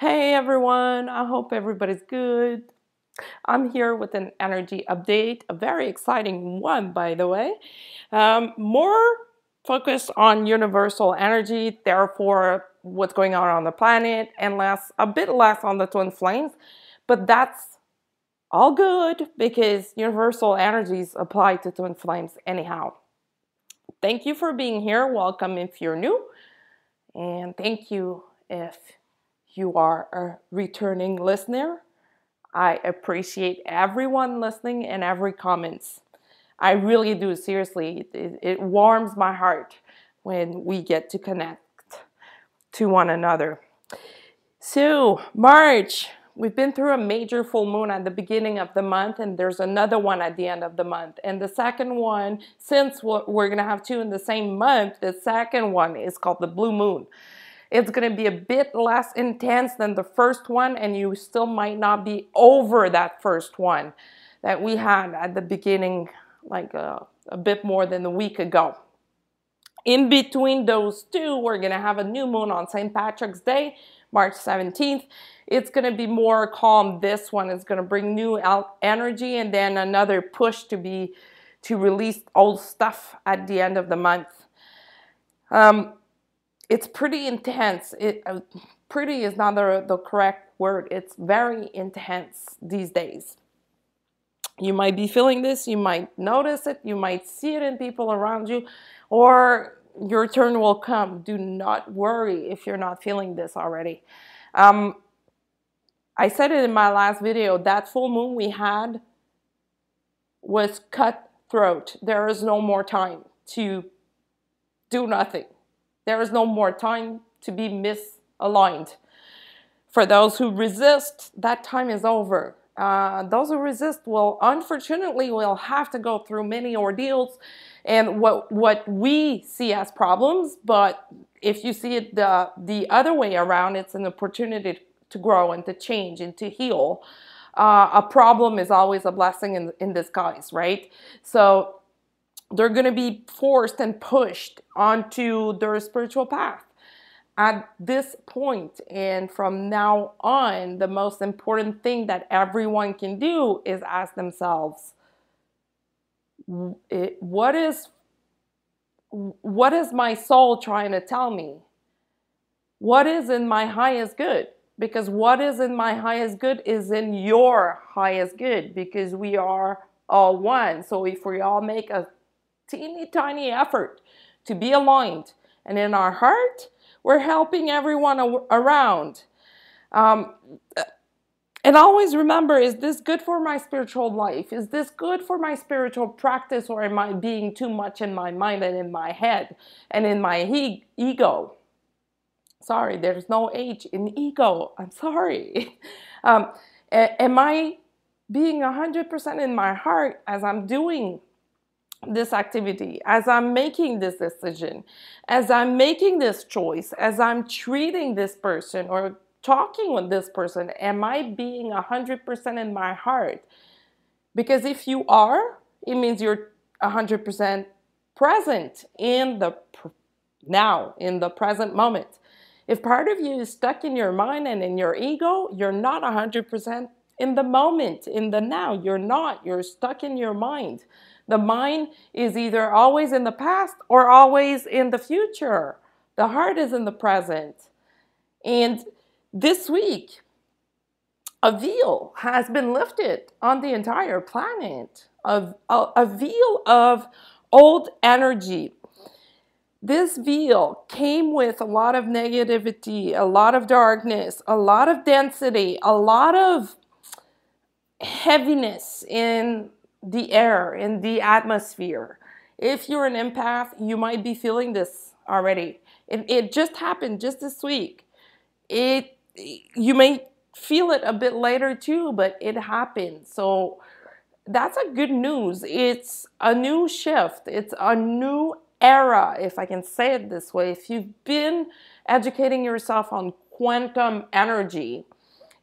Hey everyone, I hope everybody's good. I'm here with an energy update, a very exciting one, by the way. More focused on universal energy, therefore, what's going on the planet, and a bit less on the twin flames. But that's all good because universal energies apply to twin flames anyhow. Thank you for being here. Welcome if you're new, and thank you if you are a returning listener. I appreciate everyone listening and every comments. I really do, seriously. It warms my heart when we get to connect to one another. So, March, we've been through a major full moon at the beginning of the month, and there's another one at the end of the month. And the second one, since we're going to have two in the same month, the second one is called the blue moon. It's going to be a bit less intense than the first one, and you still might not be over that first one that we had at the beginning, like a bit more than a week ago. In between those two, we're going to have a new moon on St. Patrick's Day, March 17th. It's going to be more calm. This one is going to bring new energy, and then another push to release old stuff at the end of the month. It's pretty intense. Pretty is not the correct word. It's very intense these days. You might be feeling this. You might notice it. You might see it in people around you, or your turn will come. Do not worry if you're not feeling this already. I said it in my last video. That full moon we had was cutthroat. There is no more time to do nothing. There is no more time to be misaligned. For those who resist, that time is over. Those who resist unfortunately will have to go through many ordeals and what we see as problems. But if you see it the other way around, it's an opportunity to grow and to change and to heal. A problem is always a blessing in disguise, right? So they're going to be forced and pushed onto their spiritual path. At this point and from now on, the most important thing that everyone can do is ask themselves, what is my soul trying to tell me? What is in my highest good? Because what is in my highest good is in your highest good, because we are all one. So if we all make a teeny tiny effort to be aligned, and in our heart we're helping everyone around, and always remember, is this good for my spiritual life? Is this good for my spiritual practice? Or am I being too much in my mind and in my head and in my ego? Sorry, there's no H in ego. I'm sorry. Am I being 100% in my heart as I'm doing this activity, as I'm making this decision, as I'm making this choice, as I'm treating this person or talking with this person? Am I being 100% in my heart? Because if you are, it means you're 100% present in the now, in the present moment. If part of you is stuck in your mind and in your ego, you're not 100% in the moment, in the now. You're not. You're stuck in your mind. The mind is either always in the past or always in the future. The heart is in the present. And this week, a veil has been lifted on the entire planet. A veil of old energy. This veil came with a lot of negativity, a lot of darkness, a lot of density, a lot of heaviness in the air, in the atmosphere. If you're an empath, you might be feeling this already. It just happened just this week. You may feel it a bit later too, but it happened. So that's a good news. It's a new shift. It's a new era, if I can say it this way. If you've been educating yourself on quantum energy,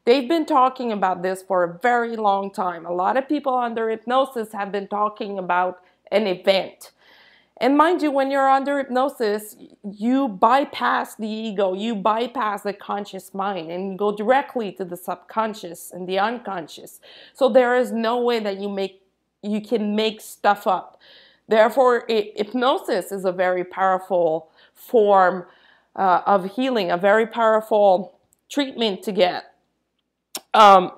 they've been talking about this for a very long time. A lot of people under hypnosis have been talking about an event. And mind you, when you're under hypnosis, you bypass the ego, you bypass the conscious mind and go directly to the subconscious and the unconscious. So there is no way that you can make stuff up. Therefore, hypnosis is a very powerful form of healing, a very powerful treatment to get. Um,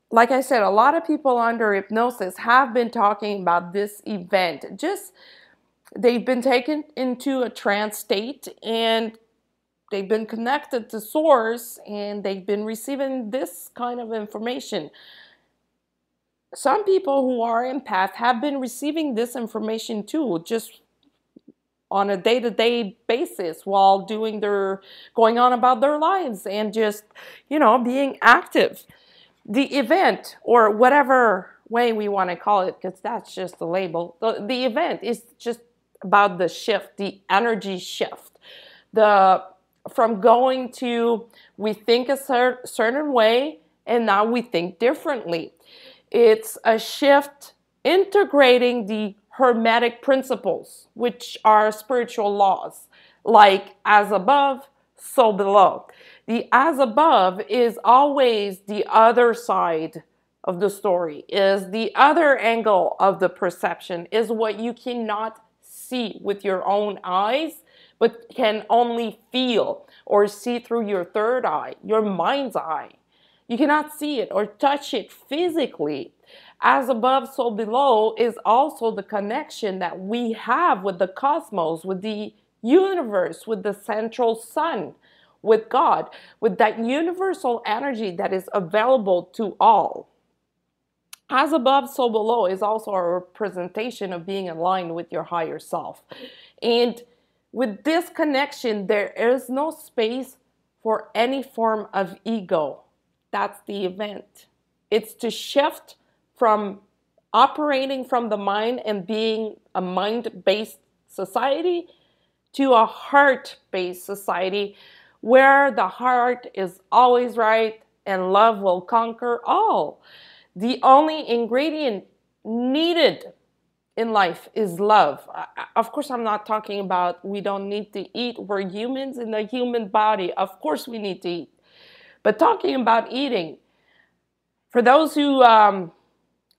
like I said, a lot of people under hypnosis have been talking about this event. Just they've been taken into a trance state and they've been connected to source and they've been receiving this kind of information. Some people who are empaths have been receiving this information too, just on a day-to-day basis while going on about their lives and just, being active. The event, or whatever way we want to call it, because that's just the label, the event is just about the shift, the energy shift. From going to, we think a certain way and now we think differently. It's a shift integrating the Hermetic principles, which are spiritual laws, like as above, so below. The as above is always the other side of the story, is the other angle of the perception, is what you cannot see with your own eyes, but can only feel or see through your third eye, your mind's eye. You cannot see it or touch it physically. As above, so below is also the connection that we have with the cosmos, with the universe, with the central sun, with God, with that universal energy that is available to all. As above, so below is also a representation of being aligned with your higher self. And with this connection, there is no space for any form of ego. That's the event. It's to shift from operating from the mind and being a mind-based society to a heart-based society where the heart is always right and love will conquer all. The only ingredient needed in life is love. Of course, I'm not talking about we don't need to eat. We're humans in the human body. Of course we need to eat. But talking about eating, for those who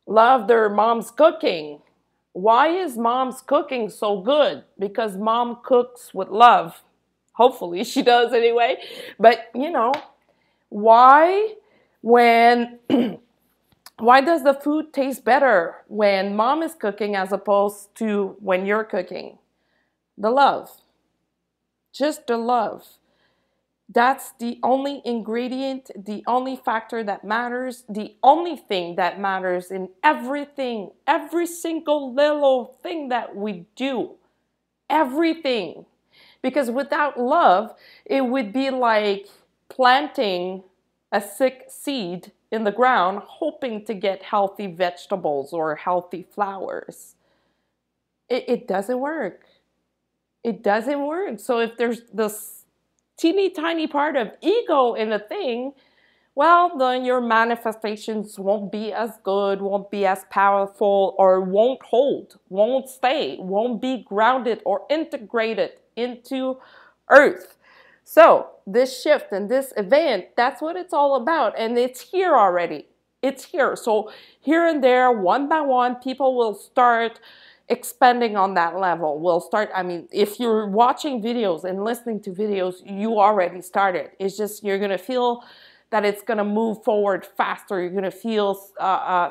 love their mom's cooking, why is mom's cooking so good? Because mom cooks with love. Hopefully she does anyway. But, why when... Why does the food taste better when mom is cooking as opposed to when you're cooking? The love. Just the love. That's the only ingredient, the only factor that matters, the only thing that matters in everything, every single little thing that we do. Everything. Because without love, it would be like planting a sick seed in the ground, hoping to get healthy vegetables or healthy flowers. It doesn't work. It doesn't work. So if there's this teeny tiny part of ego in a thing, well, then your manifestations won't be as good, won't be as powerful, or won't hold, won't stay, won't be grounded or integrated into earth. So this shift and this event, that's what it's all about. And it's here already. It's here. So here and there, one by one, people will start expanding on that level. If you're watching videos and listening to videos, you already started. It's just you're going to feel that it's going to move forward faster. You're going to feel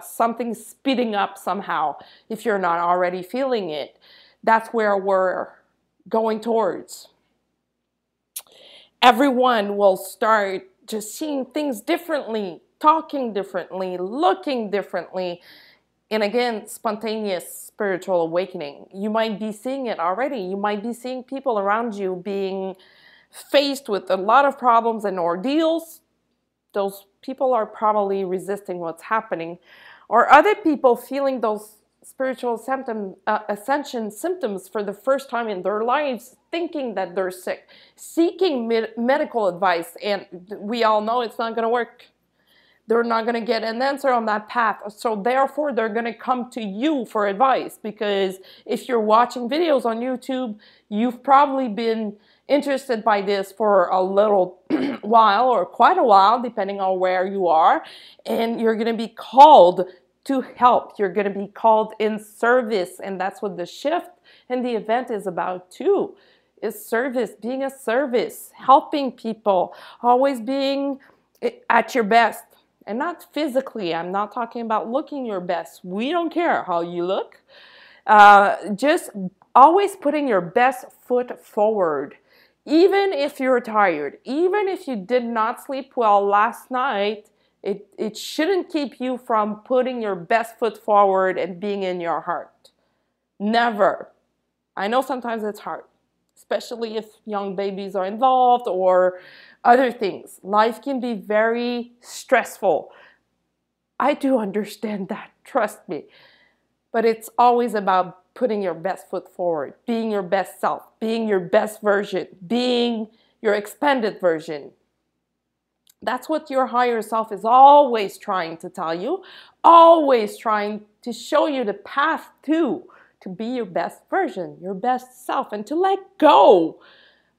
something speeding up somehow if you're not already feeling it. That's where we're going towards. Everyone will start just seeing things differently, talking differently, looking differently. And again, spontaneous spiritual awakening. You might be seeing it already. You might be seeing people around you being faced with a lot of problems and ordeals. Those people are probably resisting what's happening. Or other people feeling those spiritual ascension symptoms for the first time in their lives, thinking that they're sick, seeking medical advice, and we all know it's not going to work. they're not going to get an answer on that path. So therefore, they're going to come to you for advice, because if you're watching videos on YouTube, you've probably been interested by this for a little while, or quite a while, depending on where you are, and you're going to be called to help. You're going to be called in service, and that's what the shift and the event is about too, is service, being a service, helping people, always being at your best. And not physically. I'm not talking about looking your best. We don't care how you look. Just always putting your best foot forward. Even if you're tired, even if you did not sleep well last night, it shouldn't keep you from putting your best foot forward and being in your heart. Never. I know sometimes it's hard, especially if young babies are involved or other things. Life can be very stressful. I do understand that, trust me. But it's always about putting your best foot forward, being your best self, being your best version, being your expanded version. That's what your higher self is always trying to tell you, always trying to show you the path to be your best version, your best self, and to let go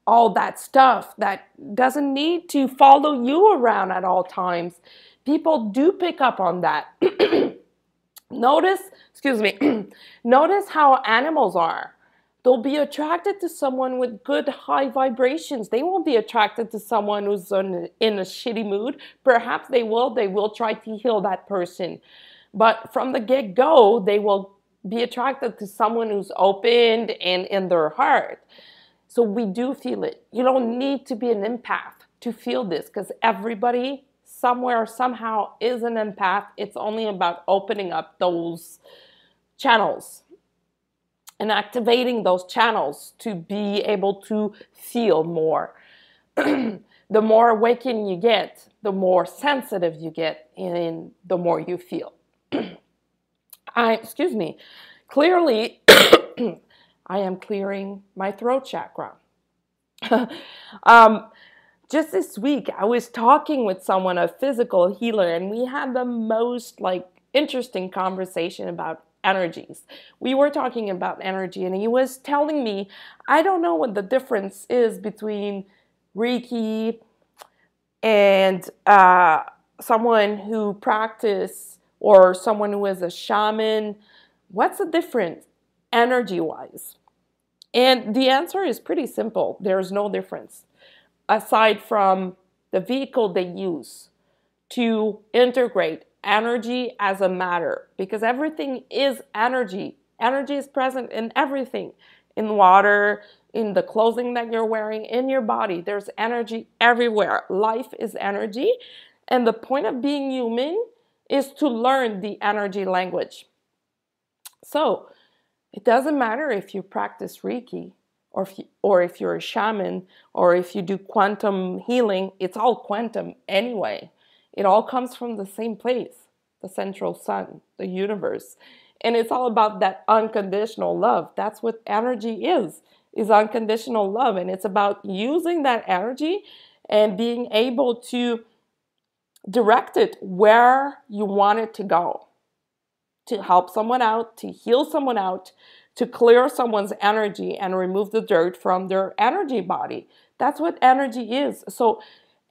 all that stuff that doesn't need to follow you around at all times. People do pick up on that. Notice how animals are. They'll be attracted to someone with good high vibrations. They won't be attracted to someone who's in a shitty mood. Perhaps they will try to heal that person. But from the get-go, they will be attracted to someone who's opened and in their heart. So we do feel it. You don't need to be an empath to feel this, because everybody somewhere, somehow is an empath. It's only about opening up those channels and activating those channels to be able to feel more. The more awakened you get, the more sensitive you get, and the more you feel. Clearly, I am clearing my throat chakra. Just this week, I was talking with someone, a physical healer, and we had the most interesting conversation about energies. We were talking about energy, and he was telling me, I don't know what the difference is between Reiki and someone who practices, or someone who is a shaman. What's the difference energy-wise? And the answer is pretty simple. There's no difference, aside from the vehicle they use to integrate energy as a matter, because everything is energy. Energy is present in everything, in water, in the clothing that you're wearing, in your body. There's energy everywhere. Life is energy, and the point of being human is to learn the energy language. So it doesn't matter if you practice Reiki, or if you're a shaman, or if you do quantum healing. It's all quantum anyway. It all comes from the same place, the central sun, the universe. And it's all about that unconditional love. That's what energy is unconditional love. And it's about using that energy and being able to direct it where you want it to go, to help someone out, to heal someone out, to clear someone's energy and remove the dirt from their energy body. That's what energy is. So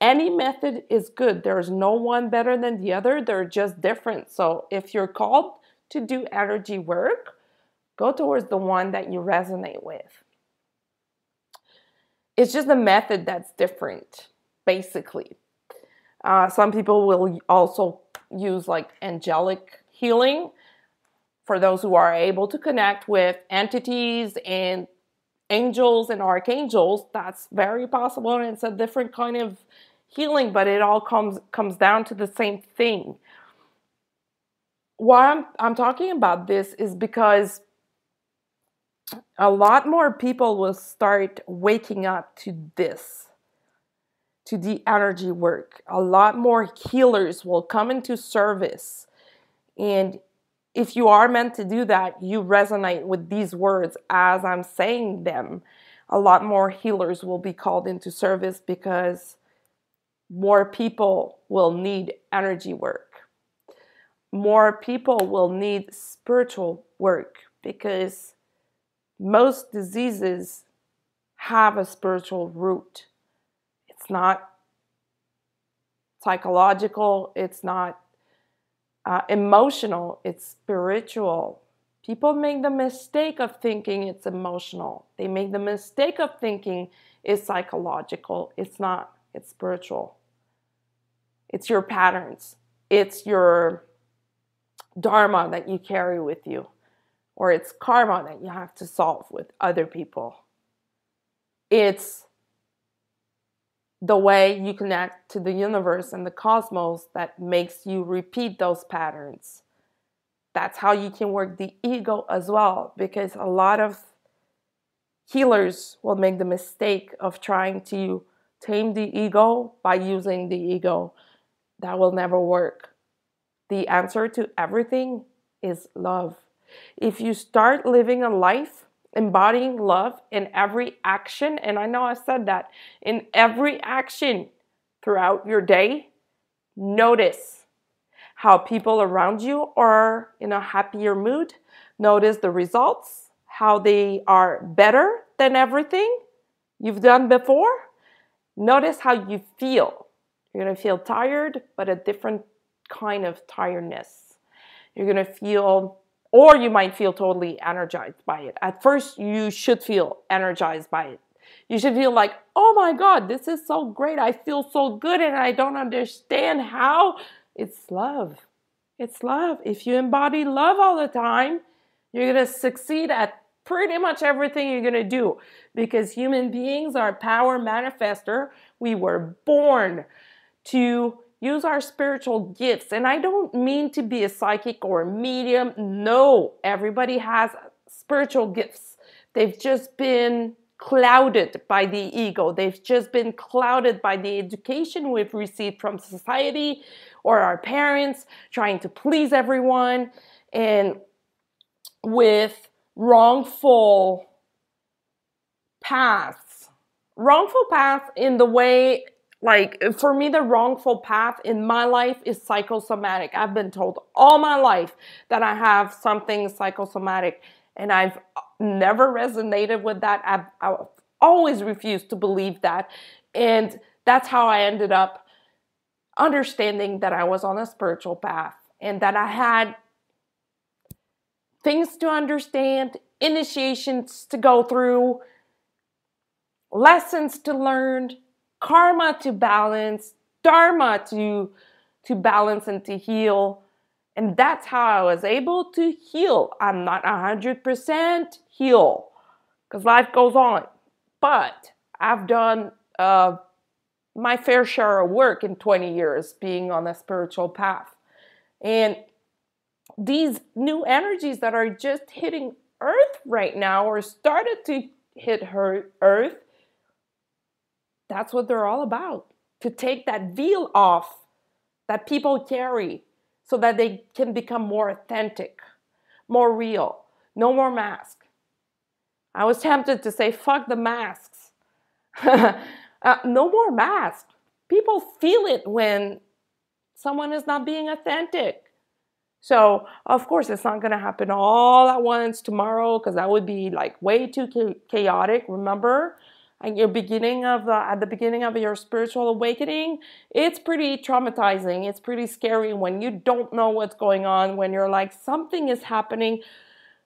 any method is good. There's no one better than the other. They're just different. So if you're called to do energy work, go towards the one that you resonate with. It's just a method that's different, basically. Some people will also use angelic healing, for those who are able to connect with entities and angels and archangels. That's very possible, and it's a different kind of healing, but it all comes down to the same thing. Why I'm talking about this is because a lot more people will start waking up to this, to the energy work. A lot more healers will come into service, and if you are meant to do that, you resonate with these words as I'm saying them. A lot more healers will be called into service, because more people will need energy work. More people will need spiritual work because most diseases have a spiritual root. It's not psychological, it's not emotional, it's spiritual. People make the mistake of thinking it's emotional. They make the mistake of thinking it's psychological. It's not, it's spiritual. It's your patterns. It's your dharma that you carry with you, or it's karma that you have to solve with other people. It's the way you connect to the universe and the cosmos that makes you repeat those patterns. That's how you can work the ego as well, because a lot of healers will make the mistake of trying to tame the ego by using the ego. That will never work. The answer to everything is love. If you start living a life embodying love in every action, and I know I said that, in every action throughout your day, notice how people around you are in a happier mood. Notice the results, how they are better than everything you've done before. Notice how you feel. You're going to feel tired, but a different kind of tiredness. You're going to feel, or you might feel totally energized by it. At first, you should feel energized by it. You should feel like, oh my God, this is so great. I feel so good and I don't understand how. It's love. It's love. If you embody love all the time, you're going to succeed at pretty much everything you're going to do, because human beings are power manifester. We were born to use our spiritual gifts. And I don't mean to be a psychic or a medium. No, everybody has spiritual gifts. They've just been clouded by the ego. They've just been clouded by the education we've received from society or our parents, trying to please everyone, and with wrongful paths. Wrongful paths in the way, like, for me, the wrongful path in my life is psychosomatic. I've been told all my life that I have something psychosomatic, and I've never resonated with that. I've always refused to believe that. And that's how I ended up understanding that I was on a spiritual path and that I had things to understand, initiations to go through, lessons to learn, karma to balance, dharma to balance and to heal. And that's how I was able to heal. I'm not 100% heal because life goes on. But I've done my fair share of work in 20 years being on a spiritual path. And these new energies that are just hitting Earth right now, or started to hit Earth, that's what they're all about. To take that veil off that people carry so that they can become more authentic, more real. No more mask. I was tempted to say, fuck the masks. No more masks. People feel it when someone is not being authentic. So, of course, it's not going to happen all at once tomorrow, because that would be like way too chaotic. Remember, at the beginning of your spiritual awakening, it's pretty traumatizing. It's pretty scary when you don't know what's going on, when you're like, something is happening.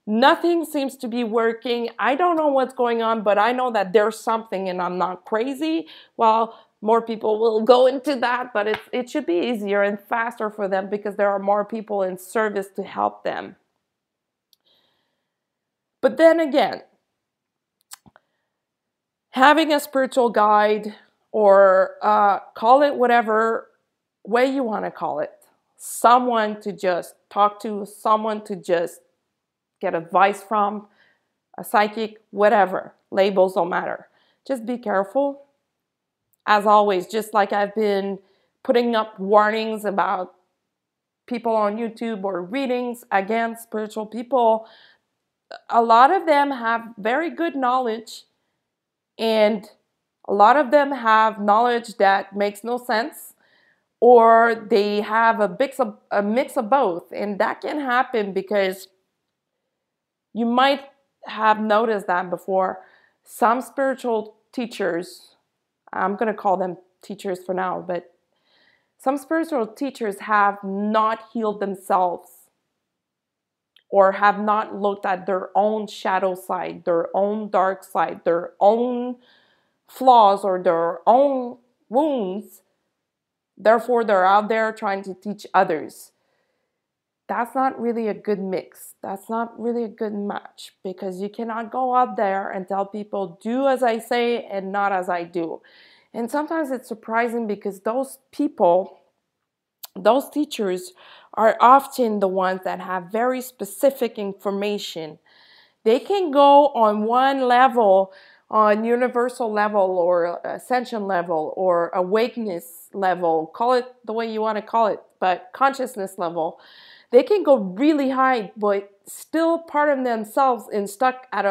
Nothing seems to be working. I don't know what's going on, but I know that there's something and I'm not crazy. Well, more people will go into that, but it should be easier and faster for them because there are more people in service to help them. But then again, having a spiritual guide, or call it whatever way you want to call it, someone to just talk to, someone to just get advice from, a psychic, whatever, labels don't matter. Just be careful. As always, just like I've been putting up warnings about people on YouTube or readings against spiritual people, a lot of them have very good knowledge and A lot of them have knowledge that makes no sense, or they have a mix of both. And that can happen because you might have noticed that before. Some spiritual teachers, I'm going to call them teachers for now, but some spiritual teachers have not healed themselves or have not looked at their own shadow side, their own dark side, their own flaws or their own wounds. Therefore, they're out there trying to teach others. That's not really a good mix. That's not really a good match, because you cannot go out there and tell people, do as I say and not as I do. And sometimes it's surprising because those people, those teachers, are often the ones that have very specific information. They can go on one level, on universal level or ascension level or awakeness level, call it the way you want to call it, but consciousness level. They can go really high, but still part of themselves is stuck at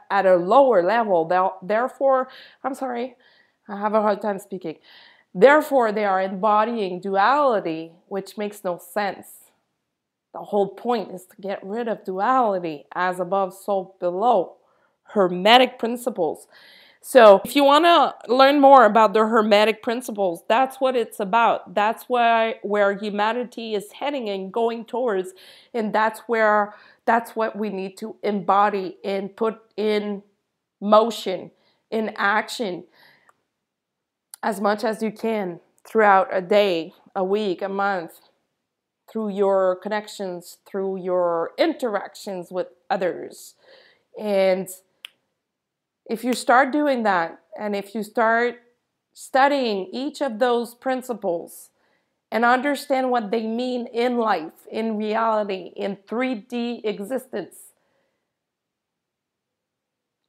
a lower level. Therefore, I'm sorry, I have a hard time speaking. Therefore, they are embodying duality, which makes no sense. The whole point is to get rid of duality, as above, so below. Hermetic principles. So if you want to learn more about the Hermetic principles, that's what it's about. That's where humanity is heading and going towards. And that's what we need to embody and put in motion, in action, as much as you can throughout a day, a week, a month, through your connections, through your interactions with others. And if you start doing that, and if you start studying each of those principles and understand what they mean in life, in reality, in 3D existence,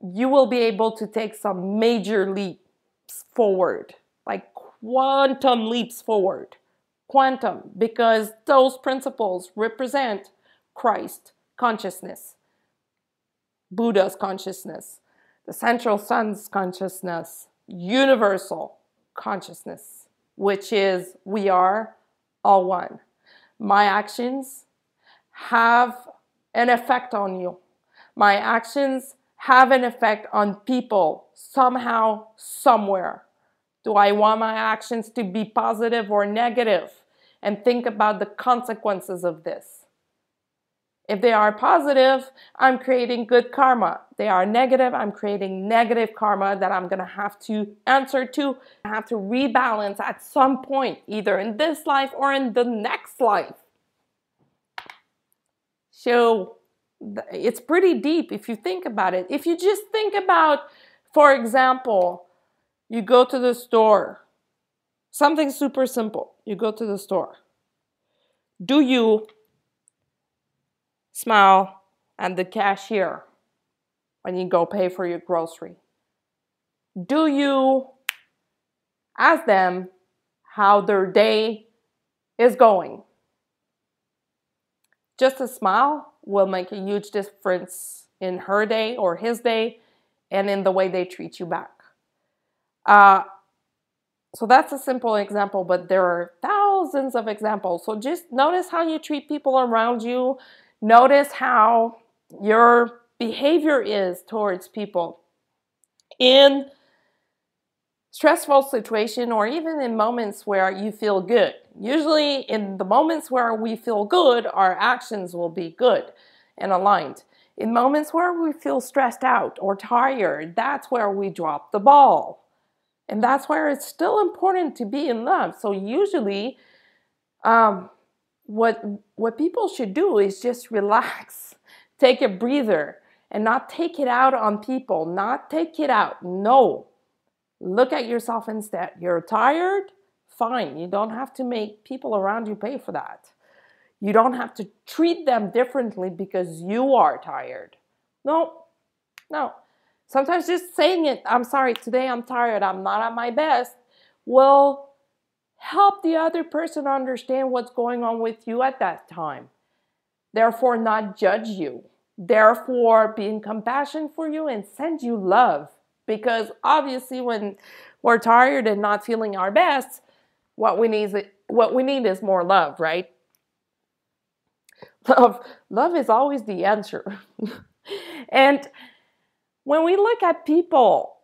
you will be able to take some major leaps forward, like quantum leaps forward. Quantum, because those principles represent Christ consciousness, Buddha's consciousness, the central sun's consciousness, universal consciousness, which is we are all one. My actions have an effect on you. My actions have an effect on people somehow, somewhere. Do I want my actions to be positive or negative? And think about the consequences of this. If they are positive, I'm creating good karma. They are negative, I'm creating negative karma that I'm going to have to answer to. I have to rebalance at some point, either in this life or in the next life. So it's pretty deep if you think about it. If you just think about, for example, you go to the store. Something super simple. You go to the store. Do you smile at the cashier when you go pay for your grocery? Do you ask them how their day is going? Just a smile will make a huge difference in her day or his day and in the way they treat you back. So that's a simple example, but there are thousands of examples. So just notice how you treat people around you. Notice how your behavior is towards people in stressful situation or even in moments where you feel good. Usually in the moments where we feel good, our actions will be good and aligned. In moments where we feel stressed out or tired, that's where we drop the ball. And that's where it's still important to be in love. So usually what people should do is just relax, take a breather, and not take it out on people, not take it out. No. Look at yourself instead. You're tired? Fine. You don't have to make people around you pay for that. You don't have to treat them differently because you are tired. No. Sometimes just saying it, I'm sorry, today I'm tired, I'm not at my best, will help the other person understand what's going on with you at that time. Therefore, not judge you. Therefore, be in compassion for you and send you love. Because obviously when we're tired and not feeling our best, what we need is more love, right? Love is always the answer. And when we look at people,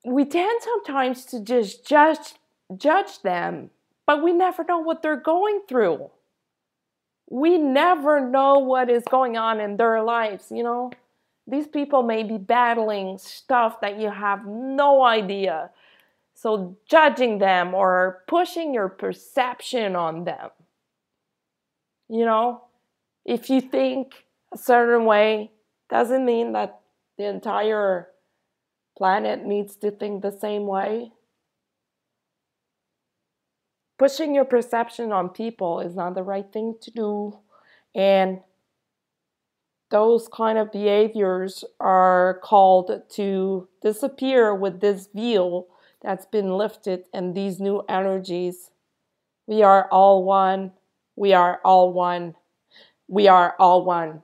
we tend sometimes to just judge them, but we never know what they're going through. We never know what is going on in their lives, you know? These people may be battling stuff that you have no idea. So judging them or pushing your perception on them, you know, if you think a certain way, doesn't mean that the entire planet needs to think the same way. Pushing your perception on people is not the right thing to do. And those kind of behaviors are called to disappear with this veil that's been lifted and these new energies. We are all one. We are all one. We are all one.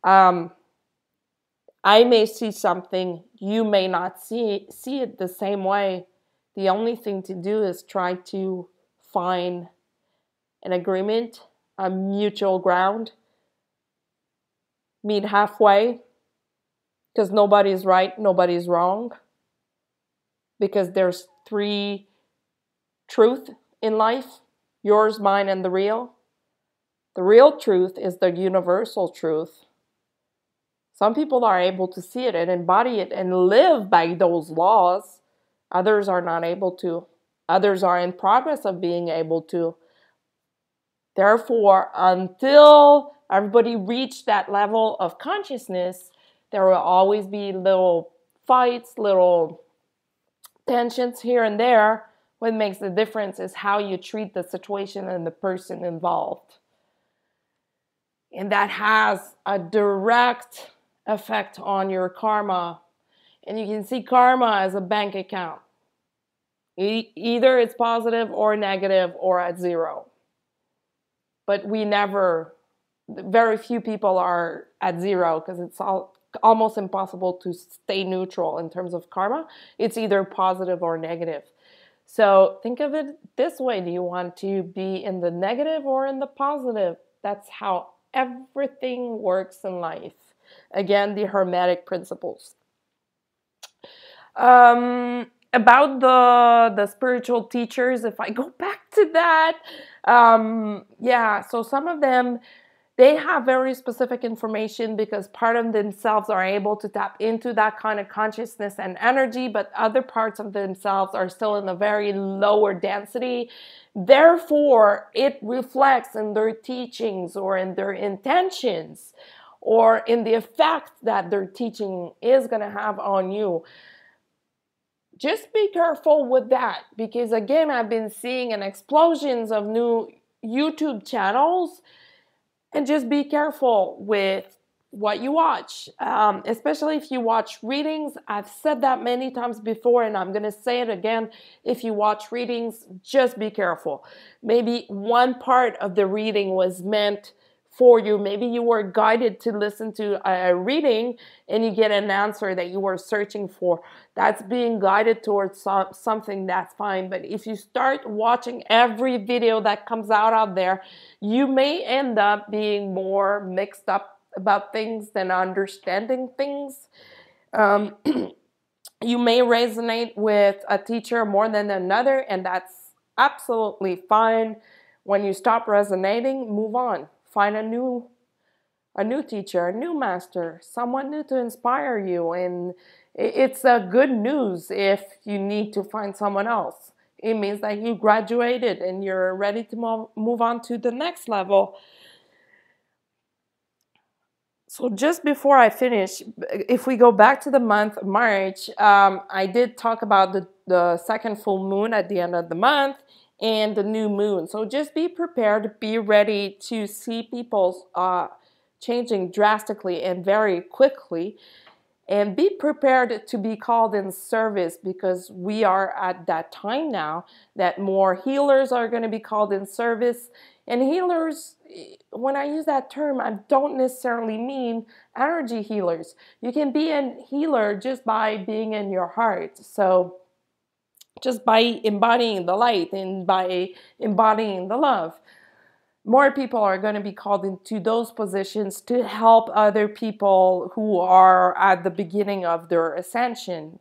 I may see something, you may not see it the same way. The only thing to do is try to find an agreement, a mutual ground, meet halfway, because nobody's right, nobody's wrong, because there's three truths in life: yours, mine, and the real. The real truth is the universal truth. Some people are able to see it and embody it and live by those laws. Others are not able to. Others are in progress of being able to. Therefore, until everybody reach that level of consciousness, there will always be little fights, little tensions here and there. What makes the difference is how you treat the situation and the person involved. And that has a direct effect on your karma. And you can see karma as a bank account. Either it's positive or negative or at zero. But very few people are at zero, because it's almost impossible to stay neutral in terms of karma. It's either positive or negative. So think of it this way. Do you want to be in the negative or in the positive? That's how everything works in life. Again, the Hermetic principles. About the spiritual teachers, if I go back to that, so some of them, they have very specific information because part of themselves are able to tap into that kind of consciousness and energy, but other parts of themselves are still in a very lower density. Therefore, it reflects in their teachings or in their intentions or in the effect that their teaching is going to have on you. Just be careful with that, because again, I've been seeing an explosions of new YouTube channels, and just be careful with what you watch, especially if you watch readings. I've said that many times before, and I'm going to say it again. If you watch readings, just be careful. Maybe one part of the reading was meant for you. Maybe you were guided to listen to a reading and you get an answer that you were searching for. That's being guided towards something, that's fine. But if you start watching every video that comes out there, you may end up being more mixed up about things than understanding things. You may resonate with a teacher more than another, and that's absolutely fine. When you stop resonating, move on. Find a new teacher, a new master, someone new to inspire you. And it's a good news if you need to find someone else. It means that you graduated and you're ready to move on to the next level. So just before I finish, if we go back to the month of March, I did talk about the second full moon at the end of the month and the new moon. So just be prepared, be ready to see people changing drastically and very quickly. And be prepared to be called in service, because we are at that time now that more healers are going to be called in service. And healers, when I use that term, I don't necessarily mean energy healers. You can be a healer just by being in your heart. So just by embodying the light and by embodying the love. More people are going to be called into those positions to help other people who are at the beginning of their ascension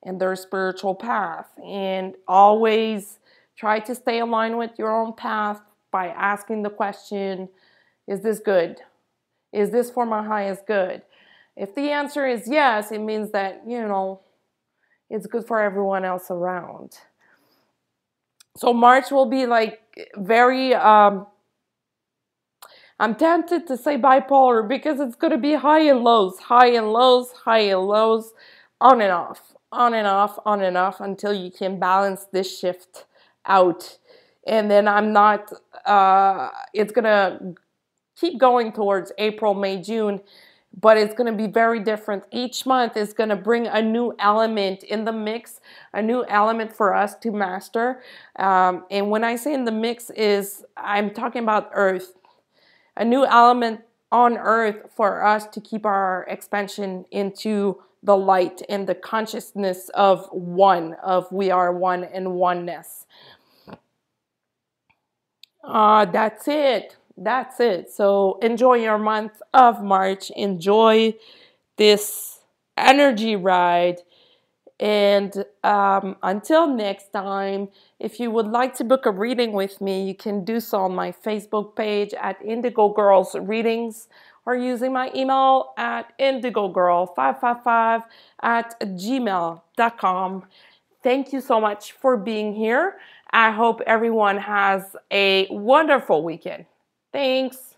and their spiritual path. And always try to stay aligned with your own path by asking the question, is this good? Is this for my highest good? If the answer is yes, it means that, it's good for everyone else around. So March will be like very, I'm tempted to say bipolar, because it's going to be high and lows, high and lows, high and lows, on and off, on and off, on and off, until you can balance this shift out. And then it's going to keep going towards April, May, June, but it's going to be very different. Each month is going to bring a new element in the mix, a new element for us to master. And when I say in the mix I'm talking about Earth, a new element on Earth for us to keep our expansion into the light and the consciousness of we are one and oneness. That's it. That's it. So enjoy your month of March. Enjoy this energy ride. And until next time, if you would like to book a reading with me, you can do so on my Facebook page at Indigo Girls Readings, or using my email at indigogirl555@gmail.com. Thank you so much for being here. I hope everyone has a wonderful weekend. Thanks.